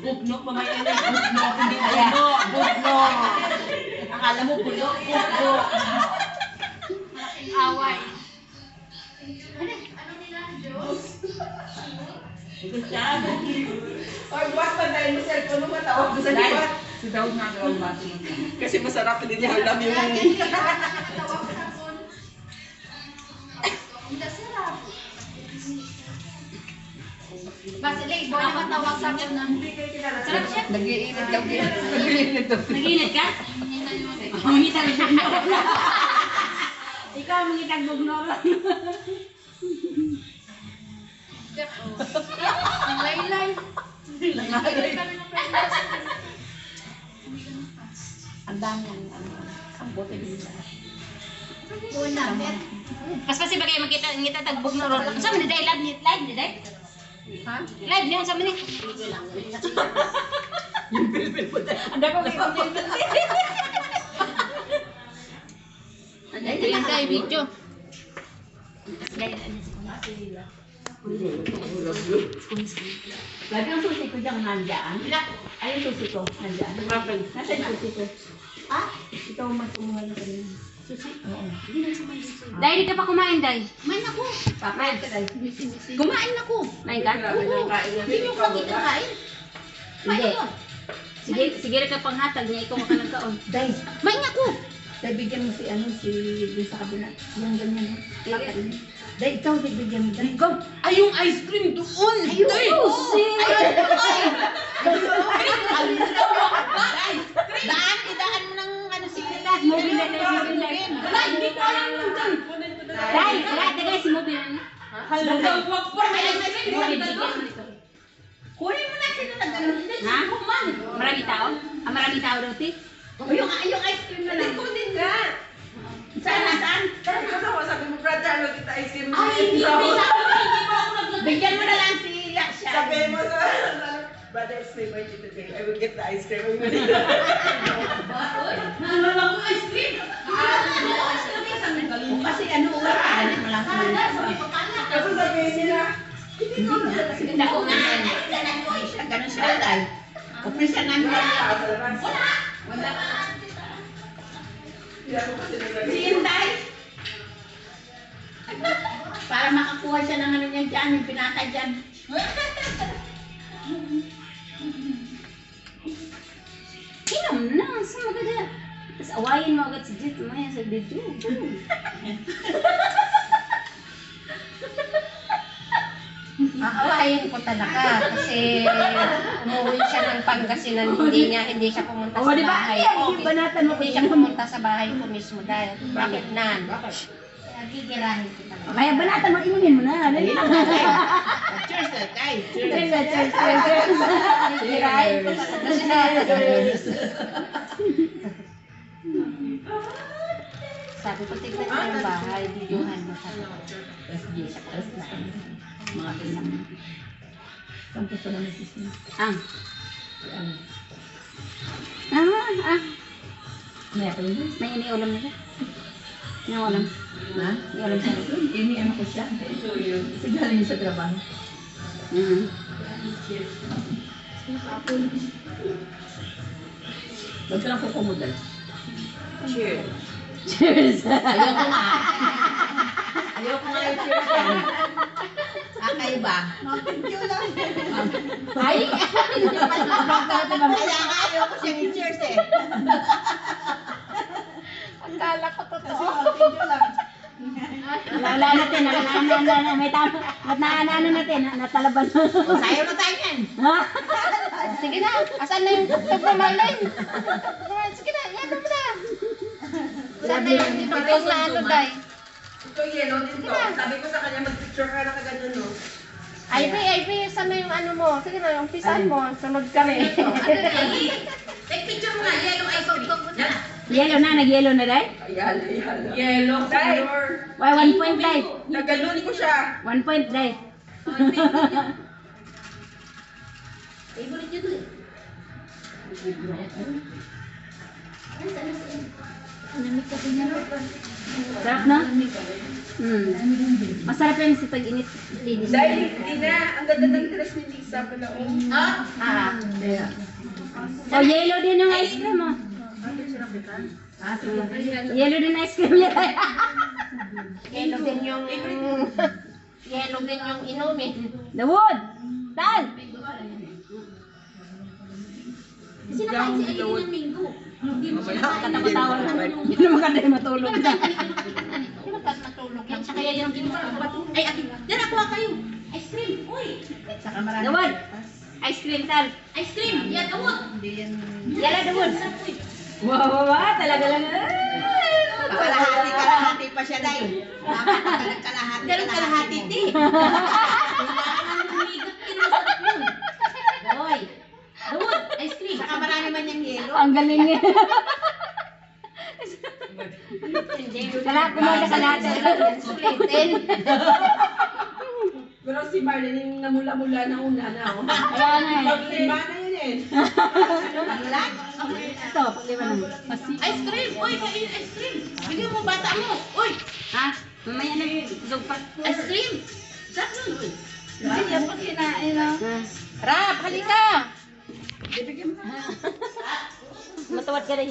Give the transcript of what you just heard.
Bugno, mamaya na bugno, hindi buno, bugno. Akala mo buno, bugno. Malaking away. Ano nila, Diyos? Ito siya. Or buwas pa dahil mo cellphone mo matawag mo sa lipat. Si Daud nga daw ang baso ng Kasi masarap din yung alam yung Tawag sa phone. Hindi sarap. Basilay, boy naman tawag sa akin na. Sarap siya. Nag-iinit daw yan. Nag-iinit daw. Naginit ka? Mangita rin siya. Ikaw mangitag bugnoro. Ang laylay. Ang dami ang bote din sa. Buwan namin. Pas kasi bagay makita ngita tag bugnoro. Sa man day live ni day. Ha? Live niyo sa man ni. Yung bilbil po tayo. Anda ko may bilbil. Ito yung tayo video. Lagi ang susi ko dyan nandiyan. Ay, yung susi ko nandiyan. Nasa yung susi ko. Ah? Ito mas umuha na kanina. Susi? Oo. Day, di ka pa kumain, Day. Kumain ako. Papain ka dahil. Kumain ako. Kumain ka? Hindi mo pa kinakain. Hindi. Sige, sige rin ka panghatag niya, ikaw makanagkaon. Dahil, Kumain ako. dahil bigyan mo si doon sa kabila. Yung ganyan. Papain. Dahil ikaw, bigyan mo. Dahil, go! Ay, yung ice cream doon! Ayun! Daan, idaan mo ng ano signal. Mobile na tayo, mobile na. Wala, hindi ko alam yung dun. Day, tagay si mobile na. Wag pa may ice cream! Mobile, bigyan mo nito. Kunin mo na sila na gano'n. Hindi, Ha? kuman. Marami tao? Ah, marami tao daw, ti? O yung ice cream na lang. kunin nga! Saan? Sabi ko daw, sabi mo, brother, ano kita ice cream? Ay, hindi ko ako naglalagay. Bigyan mo na lang si Yaksha. Sabi mo sa, brother, it's my birthday today. I will get the ice cream. Ano lang ang ice cream? Kasi ano, wala. Tapos sabihin nila, Hindi nga. Sige na ko nga. Ganun sila tayo. Kaprisa namin. Wala. Wala. Si Inday. Para makakuha siya ng ano niya dyan, yung pinaka dyan. Inom na, sa maganda. Tapos awayin mo agad si Jet, maya sa video. Aawayin ko talaga kasi umuwi siya ng Pangasinan, hindi siya pumunta sa di ba? bahay Ayan, ko. yung banatan mo Hindi siya pumunta sa bahay ko mismo dahil Pangitnan. Kaya gigirahin ko talaga. Kaya banatan mo, inumin mo na. Dali lang. Cheers na tayo. Cheers. Sirahin ko talaga siya. Sabi ko, tignan mo yung bahay, videohan mo sa mga kasama. Saan gusto naman si Sim? Ang. Ano? May ako yun? May iniulam na siya. Iniulam. Ha? Iniulam siya. Ini ano ko siya. Kasi galing sa trabaho. Huwag ka lang kukumudal. Cheers. Cheers. Ayoko nga. Ayoko nga yung cheers yan. Kayo ba? Ay! Kaya nga ayoko siyang i-cheers eh. Akala ko totoo. Wala natin, may tama. At naano natin, natalaban. O, sayo na tayo yan. Sige na, asan na yung tugtog na Marlene? Sige na, yan mo na. Saan na yung tugtog na ano, Day? Ito yellow din to. Sabi ko sa kanya, mag-picture ka na kagano, no? Ivy, saan na yung ano mo? Sige na, umpisan mo. Sunod kami. Take picture mo nga, yellow ice cream. Yellow na, nag-yellow na dahil? Ayala. Yellow color. Why, 1 point dahil? Naganon ko siya. 1 point dahil. Favorite nyo to eh. Sarap na? Masarap yung sa tag-init. Linis. Dahil hindi na, ang ganda ng dress ni Lisa pala. Oh, yellow din yung ice cream mo. Yellow din ice cream niya. Yellow din yung... Yellow din yung inumin. The wood! Tal! Sino kain si Aileen ng mango? Hindi mo siya kain. Katawa-tawa na. Yun naman ka din matulog na. Sino ka matulog At saka yan yung bato. Ay, ate, yan nakuha kayo. Ice cream, uy. Saka marami. The wood! Ice cream, Tal. Ice cream, yan, awot. Hindi yan. Yala, the wood. Wow, talaga lang. Kalahati pa siya, Day. Kalahati. Ganun kalahati, ti. Kailangan ng humigat, kinasarap yun. Hoy, awot, ice cream. Saka marami man yung yelo. Ang galing niya. Kumanda ka lahat. Sulitin. Pero si Marlene yung namula-mula na una na. Kaya na eh. Paglima na yun eh. Ito, paglima na. Ice cream, uy, kain ice cream. Bigyan mo bata mo. Uy, Ha? Mamaya na yun. Zugpat. ice cream. Sarap yun, uy. Hindi yan pag kinain na. Rap, halika! Matuwad ka rin.